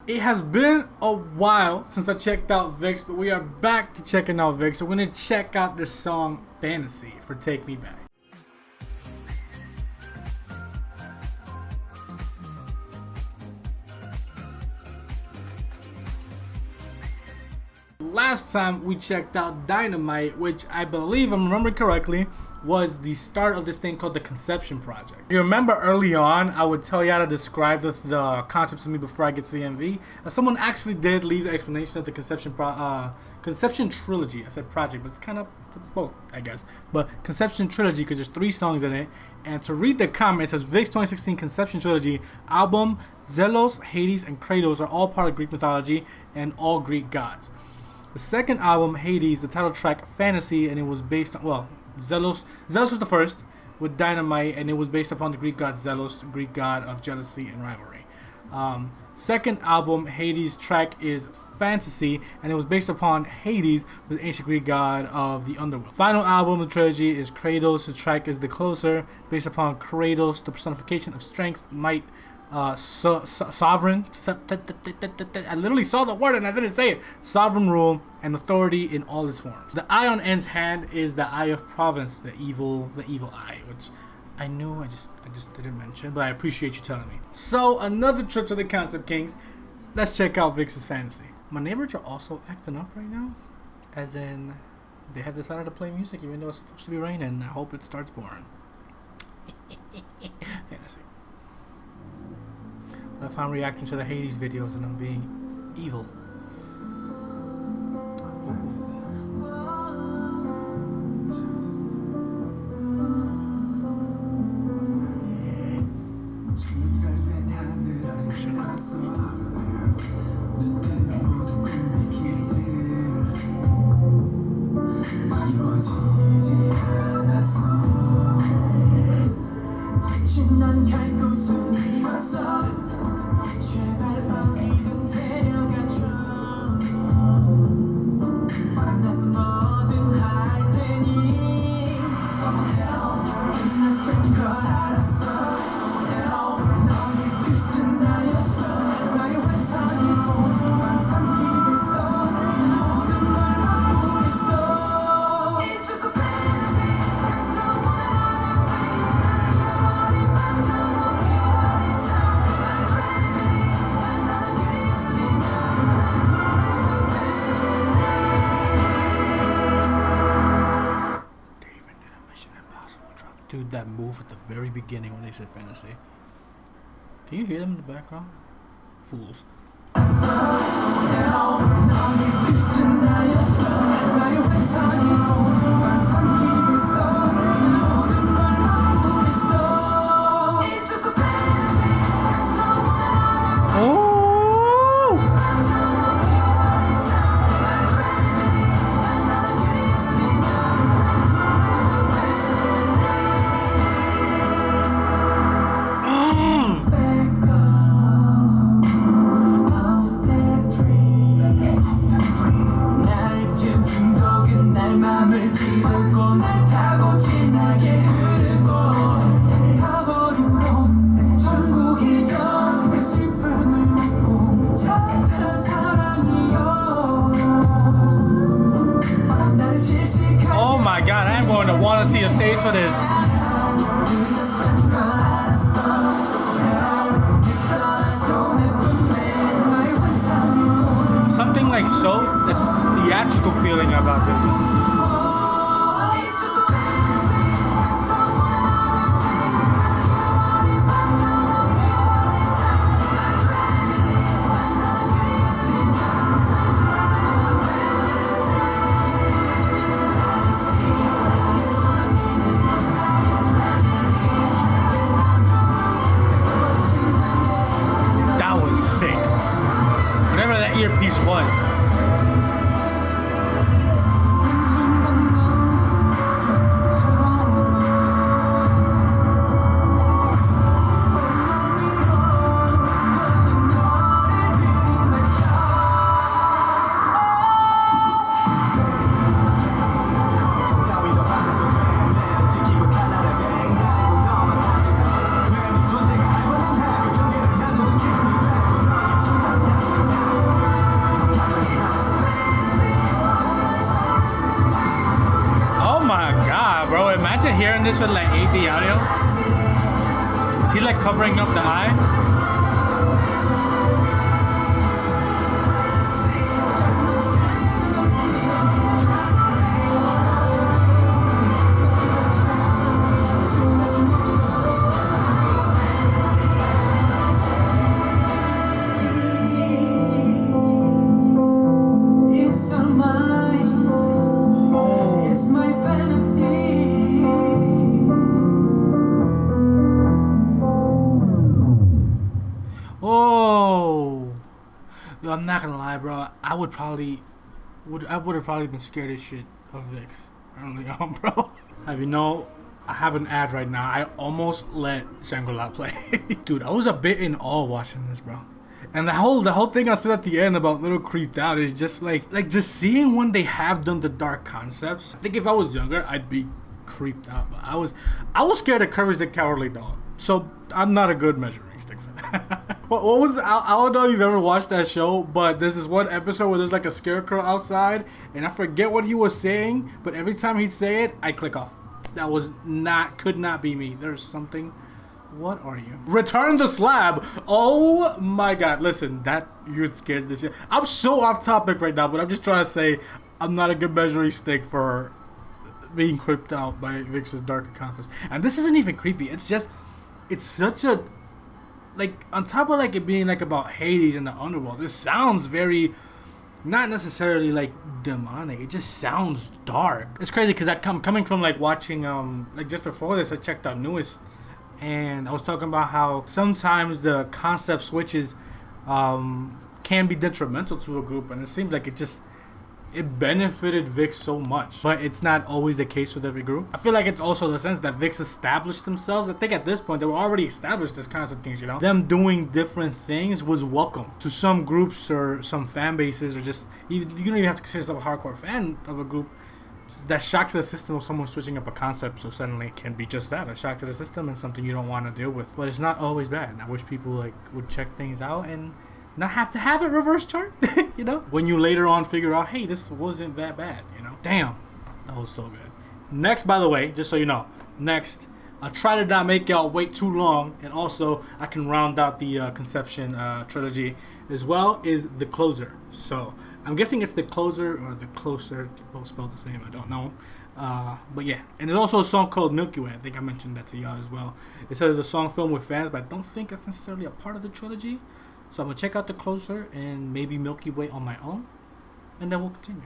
It has been a while since I checked out VIXX, but we are back to checking out VIXX. So we're going to check out their song Fantasy for Take Me Back. Last time we checked out Dynamite, which I believe, I'm remembering correctly, was the start of this thing called the Conception Project. If you remember early on, I would tell you how to describe the concept to me before I get to the MV. Someone actually did leave the explanation of the Conception Trilogy. I said project, but it's kind of both, I guess. But Conception Trilogy, because there's 3 songs in it. And to read the comment, it says VIXX 2016 Conception Trilogy album, Zelos, Hades, and Kratos are all part of Greek mythology and all Greek gods. The second album, Hades, the title track Fantasy, and it was based on, well, Zelos was the first with Dynamite, and it was based upon the Greek god Zelos, the Greek god of jealousy and rivalry. Second album, Hades track is Fantasy, and it was based upon Hades, the ancient Greek god of the underworld. Final album of the trilogy is Kratos. The track is The Closer, based upon Kratos, the personification of strength, might, sovereign. I literally saw the word and I didn't say it. Sovereign rule and authority in all its forms. The eye on N's hand is the Eye of Providence, the evil eye, which I knew, I just didn't mention, but I appreciate you telling me. So another trip to the Concept Kings. Let's check out VIXX's Fantasy. My neighbors are also acting up right now, as in they have decided to play music even though it's supposed to be raining. I hope it starts pouring. Fantasy. If I'm reacting to the Hades videos and I'm being evil. Dude, that move at the very beginning when they said Fantasy. Can you hear them in the background? Fools. Oh my god, I'm going to want to see a stage for this. Something like so theatrical feeling about this. Sick. Whatever that earpiece was. this with like 8D audio. Is he like covering up the eye? Oh, yo, I'm not gonna lie, bro. I would have probably been scared as shit of VIXX early on, bro. Have you know, I have an ad right now. I almost let Shangri-La play. Dude, I was a bit in awe watching this, bro. And the whole thing I said at the end about little creeped out is just like just seeing when they have done the dark concepts. I think if I was younger, I'd be creeped out. But I was scared of Courage the Cowardly Dog. So I'm not a good measuring stick for that. What was, I don't know if you've ever watched that show, but there's this one episode where there's like a scarecrow outside, and I forget what he was saying, but every time he'd say it, I'd click off. That could not be me. There's something. What are you? Return the slab. Oh my god. Listen, you're scared this shit. I'm so off topic right now, but I'm just trying to say I'm not a good measuring stick for being creeped out by VIXX's darker concepts. And this isn't even creepy. It's such a, like, on top of like it being like about Hades and the underworld, it sounds very, not necessarily like demonic. It just sounds dark. It's crazy because coming from like watching like just before this I checked out Newest, and I was talking about how sometimes the concept switches can be detrimental to a group, and it seems like it benefited VIXX so much, but it's not always the case with every group. I feel like it's also the sense that VIXX established themselves. I think at this point they were already established as concept kings, you know? Them doing different things was welcome to some groups or some fan bases, or just, you don't even have to consider yourself a hardcore fan of a group. That shock to the system of someone switching up a concept so suddenly can be just that, a shock to the system and something you don't want to deal with. But it's not always bad. And I wish people like would check things out and not have to have it reverse chart, you know? When you later on figure out, hey, this wasn't that bad, you know? Damn, that was so good. Next, by the way, just so you know, next, I try to not make y'all wait too long, and also I can round out the Conception trilogy as well, is The Closer. So I'm guessing it's The Closer or The Closer, both spelled the same, I don't know. But yeah, and there's also a song called Milky Way. I think I mentioned that to y'all as well. It says it's a song filmed with fans, but I don't think that's necessarily a part of the trilogy. So I'm gonna check out The Closer and maybe Milky Way on my own, and then we'll continue.